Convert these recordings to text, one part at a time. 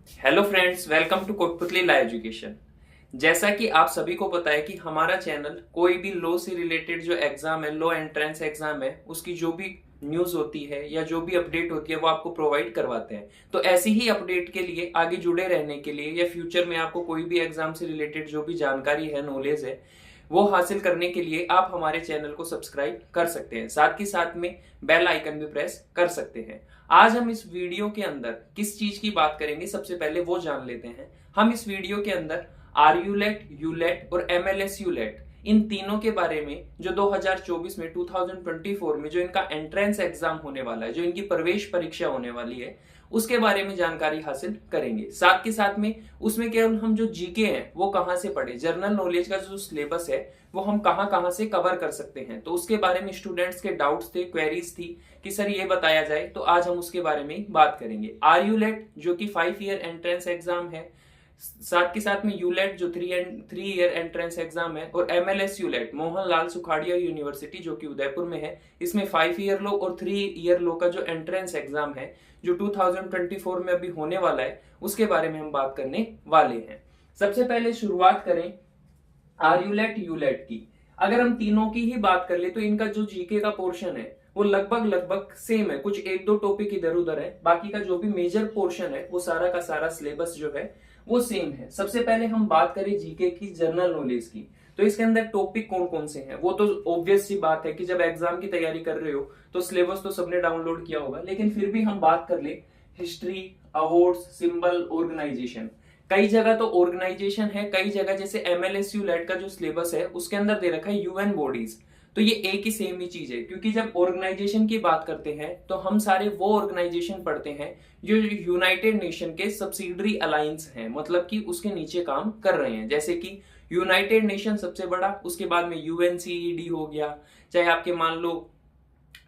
Hello friends, welcome to Kotputli ला education. जैसा कि आप सभी को पता है कि हमारा चैनल कोई भी लॉ से रिलेटेड जो एग्जाम है, लॉ एंट्रेंस एग्जाम है, उसकी जो भी न्यूज होती है या जो भी अपडेट होती है वो आपको प्रोवाइड करवाते हैं। तो ऐसी ही अपडेट के लिए, आगे जुड़े रहने के लिए या फ्यूचर में आपको कोई भी एग्जाम से रिलेटेड जो भी जानकारी है, नॉलेज है, वो हासिल करने के लिए आप हमारे चैनल को सब्सक्राइब कर सकते हैं। साथ ही साथ में बेल आइकन भी प्रेस कर सकते हैं। आज हम इस वीडियो के अंदर किस चीज की बात करेंगे, सबसे पहले वो जान लेते हैं। हम इस वीडियो के अंदर आरयूलेट, यूलेट और एमएलएस यूलेट, इन तीनों के बारे में, जो 2024 में 2024 में जो इनका एंट्रेंस एग्जाम होने वाला है, जो इनकी प्रवेश परीक्षा होने वाली है, उसके बारे में जानकारी हासिल करेंगे। साथ के साथ में उसमें केवल हम जो जीके हैं वो कहां से पढ़े, जनरल नॉलेज का जो सिलेबस है वो हम कहां कहां से कवर कर सकते हैं, तो उसके बारे में स्टूडेंट्स के डाउट्स थे, क्वेरीज थी कि सर ये बताया जाए, तो आज हम उसके बारे में बात करेंगे। आरयूलेट जो कि 5 ईयर एंट्रेंस एग्जाम है, साथ के साथ में यूलेट जो 3 ईयर एंट्रेंस एग्जाम है, और एमएलएस यूलेट मोहनलाल सुखाड़िया यूनिवर्सिटी जो कि उदयपुर में है, इसमें 5 ईयर लो और 3 ईयर लो का जो एंट्रेंस एग्जाम है, जो 2024 में अभी होने वाला है, उसके बारे में हम बात करने वाले हैं। सबसे पहले शुरुआत करें आरयूलेट यूलेट की। अगर हम तीनों की ही बात कर ले तो इनका जो जीके का पोर्शन है वो लगभग लगभग सेम है, कुछ एक दो टॉपिक इधर उधर है, बाकी का जो भी मेजर पोर्शन है वो सारा का सारा सिलेबस जो है वो सेम है। सबसे पहले हम बात करें जीके की, जनरल नॉलेज की, तो इसके अंदर टॉपिक कौन कौन से हैं। वो तो ऑब्वियस सी बात है कि जब एग्जाम की तैयारी कर रहे हो तो सिलेबस तो सबने डाउनलोड किया होगा, लेकिन फिर भी हम बात कर ले हिस्ट्री, अवार्ड्स, सिंबल, ऑर्गेनाइजेशन। कई जगह तो ऑर्गेनाइजेशन है, कई जगह जैसे एमएलएस यूलेट का जो सिलेबस है उसके अंदर दे रखा है यूएन बॉडीज। तो ये एक ही सेम ही चीज है, क्योंकि जब ऑर्गेनाइजेशन की बात करते हैं तो हम सारे वो ऑर्गेनाइजेशन पढ़ते हैं जो यूनाइटेड नेशन के सब्सिडरी अलायंस हैं, मतलब कि उसके नीचे काम कर रहे हैं। जैसे कि यूनाइटेड नेशन सबसे बड़ा, उसके बाद में यूएनसीईडी हो गया, चाहे आपके मान लो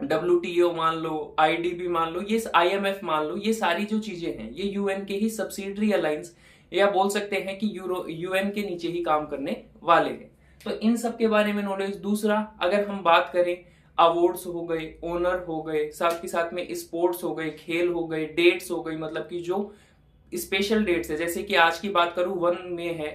डब्ल्यूटीओ मान लो, आईडीबी मान लो, ये आईएमएफ मान लो, ये सारी जो चीजें हैं ये यूएन के ही सब्सिडरी अलायंस, या बोल सकते हैं कि यूएन के नीचे ही काम करने वाले हैं। तो इन सब के बारे में नॉलेज। दूसरा, अगर हम बात करें, अवार्ड्स हो गए, ओनर हो गए, साथ के साथ में स्पोर्ट्स हो गए, खेल हो गए, डेट्स हो गई, मतलब कि जो स्पेशल डेट्स है, जैसे कि आज की बात करूं 1 मई है,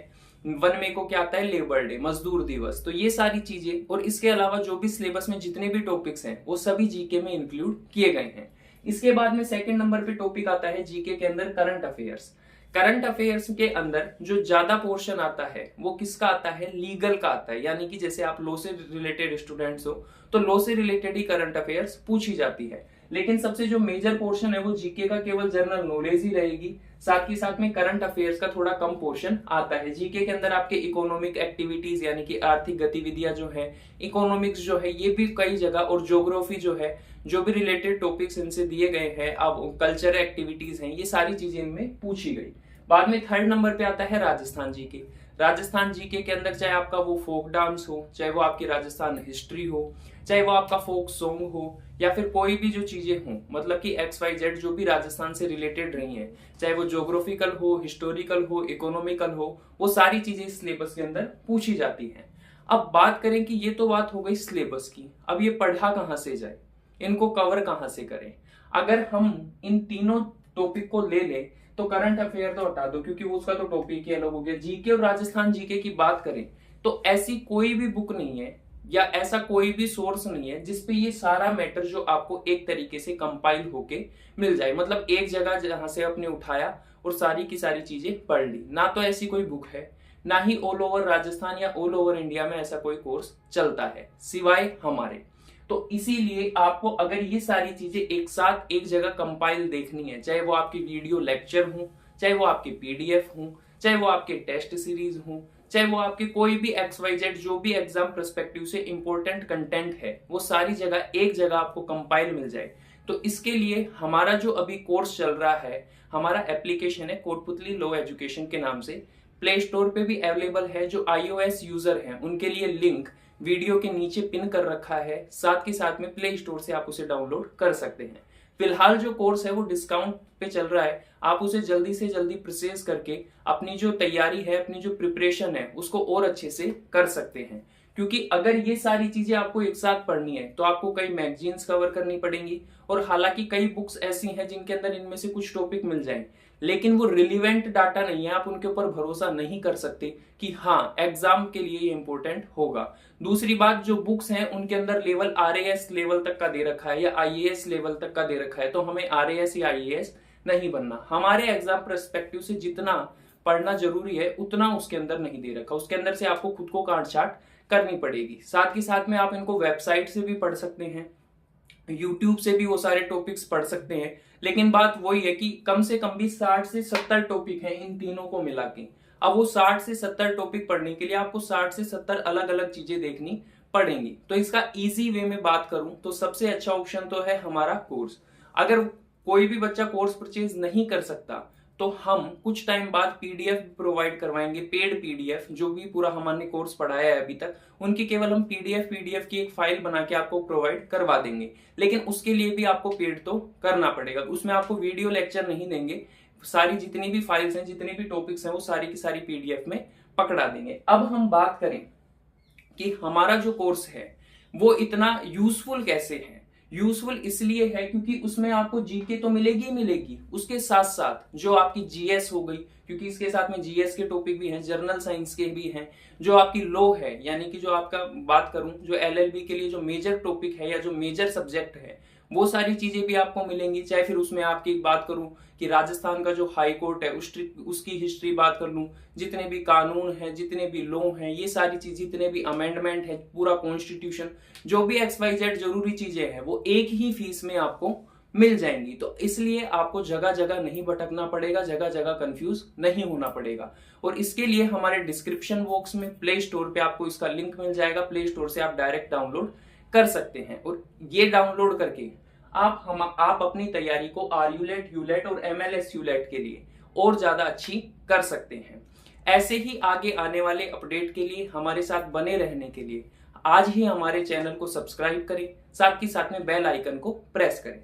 1 मई को क्या आता है, लेबर डे, मजदूर दिवस। तो ये सारी चीजें और इसके अलावा जो भी सिलेबस में जितने भी टॉपिक्स हैं वो सभी जीके में इंक्लूड किए गए हैं। इसके बाद में सेकंड नंबर पे टॉपिक आता है जीके के अंदर करंट अफेयर्स। करंट अफेयर्स के अंदर जो ज्यादा पोर्शन आता है वो किसका आता है, लीगल का आता है। यानी कि जैसे आप लॉ से रिलेटेड स्टूडेंट्स हो तो लॉ से रिलेटेड ही करंट अफेयर्स पूछी जाती है, लेकिन सबसे जो मेजर पोर्शन है वो जीके का केवल जनरल नॉलेज ही रहेगी। साथ ही साथ में करंट अफेयर्स का थोड़ा कम पोर्शन आता है। जीके के अंदर आपके इकोनॉमिक एक्टिविटीज यानी कि आर्थिक गतिविधियां जो है, इकोनॉमिक्स जो है ये भी कई जगह, और ज्योग्राफी जो है, जो भी रिलेटेड टॉपिक्स इनसे दिए गए हैं, अब कल्चर एक्टिविटीज हैं, ये सारी चीजें इनमें पूछी गई। बाद में थर्ड नंबर पे आता है राजस्थान जीके। राजस्थान जीके के अंदर चाहे आपका वो फोक डांस हो, चाहे वो आपकी राजस्थान हिस्ट्री हो, चाहे वो आपका फोक सॉन्ग हो, या फिर कोई भी जो चीजें हों, मतलब कि XYZ जो भी राजस्थान से रिलेटेड रही हैं, चाहे वो ज्योग्राफिकल हो, हिस्टोरिकल हो, इकोनॉमिकल हो, वो सारी चीजें इस सिलेबस के अंदर पूछी जाती हैं। अब बात करें कि ये तो बात हो गई सिलेबस की, अब ये पढ़ा कहाँ से जाए, इनको कवर कहाँ से करें। अगर हम इन तीनों टॉपिक को ले लें तो करंट अफेयर तो हटा दो क्योंकि उसका तो टॉपिक ही अलग हो गया। जीके और राजस्थान जीके की बात करें तो ऐसी कोई भी बुक नहीं है या ऐसा कोई भी सोर्स नहीं है जिसपे ये सारा मैटर जो आपको एक तरीके से कंपाइल होके मिल जाए, मतलब एक जगह जहां से आपने उठाया और सारी की सारी चीजें पढ़ ली। ना तो ऐसी कोई बुक है, ना ही ऑल ओवर राजस्थान या ऑल ओवर इंडिया में ऐसा कोई कोर्स चलता है सिवाय हमारे। तो इसीलिए आपको अगर ये सारी चीजें एक साथ एक जगह कंपाइल देखनी है, चाहे वो आपकी वीडियो लेक्चर हो, चाहे वो आपके पीडीएफ हो, चाहे वो आपके टेस्ट सीरीज हो, चाहे वो आपके कोई भी XYZ जो भी एग्जाम पर्सपेक्टिव से इंपॉर्टेंट कंटेंट है, वो सारी जगह एक जगह आपको कंपाइल मिल जाए, तो इसके लिए हमारा जो अभी कोर्स चल रहा है, हमारा एप्लीकेशन है कोटपुतली लॉ एजुकेशन के नाम से, प्ले स्टोर पे भी अवेलेबल है। जो iOS यूजर हैं उनके लिए लिंक वीडियो के नीचे पिन कर रखा है, साथ के साथ में प्ले स्टोर से आप उसे डाउनलोड कर सकते हैं। फिलहाल जो कोर्स है वो डिस्काउंट पे चल रहा है, आप उसे जल्दी से जल्दी परचेज करके अपनी जो तैयारी है, अपनी जो प्रिपरेशन है उसको और अच्छे से कर सकते हैं। क्योंकि अगर ये सारी चीजें आपको एक साथ पढ़नी है तो आपको कई मैगजीन्स कवर करनी पड़ेंगी, और हालांकि कई बुक्स ऐसी हैं जिनके अंदर इनमें से कुछ टॉपिक मिल जाएं, लेकिन वो रिलीवेंट डाटा नहीं है, आप उनके ऊपर भरोसा नहीं कर सकते कि हाँ एग्जाम के लिए ये इंपॉर्टेंट होगा। दूसरी बात, जो बुक्स हैं उनके अंदर लेवल आरएएस लेवल तक का दे रखा है या आईएएस लेवल तक का दे रखा है, तो हमें आरएएस या आईएएस नहीं बनना। हमारे एग्जाम पर्सपेक्टिव से जितना पढ़ना जरूरी है उतना उसके अंदर नहीं दे रखा, उसके अंदर से आपको खुद को काट छाट करनी पड़ेगी। साथ ही साथ में आप इनको वेबसाइट से भी पढ़ सकते हैं, यूट्यूब से भी वो सारे टॉपिक्स पढ़ सकते हैं, लेकिन बात वही है कि कम से कम भी 60 से 70 टॉपिक हैं इन तीनों को मिला के। अब वो 60 से 70 टॉपिक पढ़ने के लिए आपको 60 से 70 अलग अलग चीजें देखनी पड़ेंगी। तो इसका इजी वे में बात करूं तो सबसे अच्छा ऑप्शन तो है हमारा कोर्स। अगर कोई भी बच्चा कोर्स परचेज नहीं कर सकता तो हम कुछ टाइम बाद पीडीएफ प्रोवाइड करवाएंगे, पेड पीडीएफ, जो भी पूरा हमने कोर्स पढ़ाया है अभी तक उनकी केवल हम पीडीएफ की एक फाइल बना के आपको प्रोवाइड करवा देंगे। लेकिन उसके लिए भी आपको पेड तो करना पड़ेगा, उसमें आपको वीडियो लेक्चर नहीं देंगे, सारी जितनी भी फाइल्स हैं जितने भी टॉपिक्स हैं वो सारी की सारी पीडीएफ में पकड़ा देंगे। अब हम बात करें कि हमारा जो कोर्स है वो इतना यूजफुल कैसे है। यूजफुल इसलिए है क्योंकि उसमें आपको जीके तो मिलेगी ही मिलेगी, उसके साथ साथ जो आपकी जीएस हो गई, क्योंकि इसके साथ में जीएस के टॉपिक भी हैं, जर्नल साइंस के भी हैं, जो आपकी लॉ है यानी कि जो आपका बात करूं जो एलएलबी के लिए जो मेजर टॉपिक है या जो मेजर सब्जेक्ट है वो सारी चीजें भी आपको मिलेंगी। चाहे फिर उसमें आपकी बात करूं कि राजस्थान का जो हाई कोर्ट है उसकी हिस्ट्री बात कर लूं, जितने भी कानून है, जितने भी लॉ हैं, ये सारी चीज, जितने भी अमेंडमेंट है, पूरा कॉन्स्टिट्यूशन, जो भी XYZ जरूरी चीजें हैं वो एक ही फीस में आपको मिल जाएंगी। तो इसलिए आपको जगह जगह नहीं भटकना पड़ेगा, जगह जगह कंफ्यूज नहीं होना पड़ेगा। और इसके लिए हमारे डिस्क्रिप्शन बॉक्स में प्ले स्टोर पे आपको इसका लिंक मिल जाएगा, प्ले स्टोर से आप डायरेक्ट डाउनलोड कर सकते हैं। और ये डाउनलोड करके आप अपनी तैयारी को RULET, ULET और MLS ULET के लिए और ज्यादा अच्छी कर सकते हैं। ऐसे ही आगे आने वाले अपडेट के लिए हमारे साथ बने रहने के लिए आज ही हमारे चैनल को सब्सक्राइब करें, साथ ही साथ में बेल आइकन को प्रेस करें।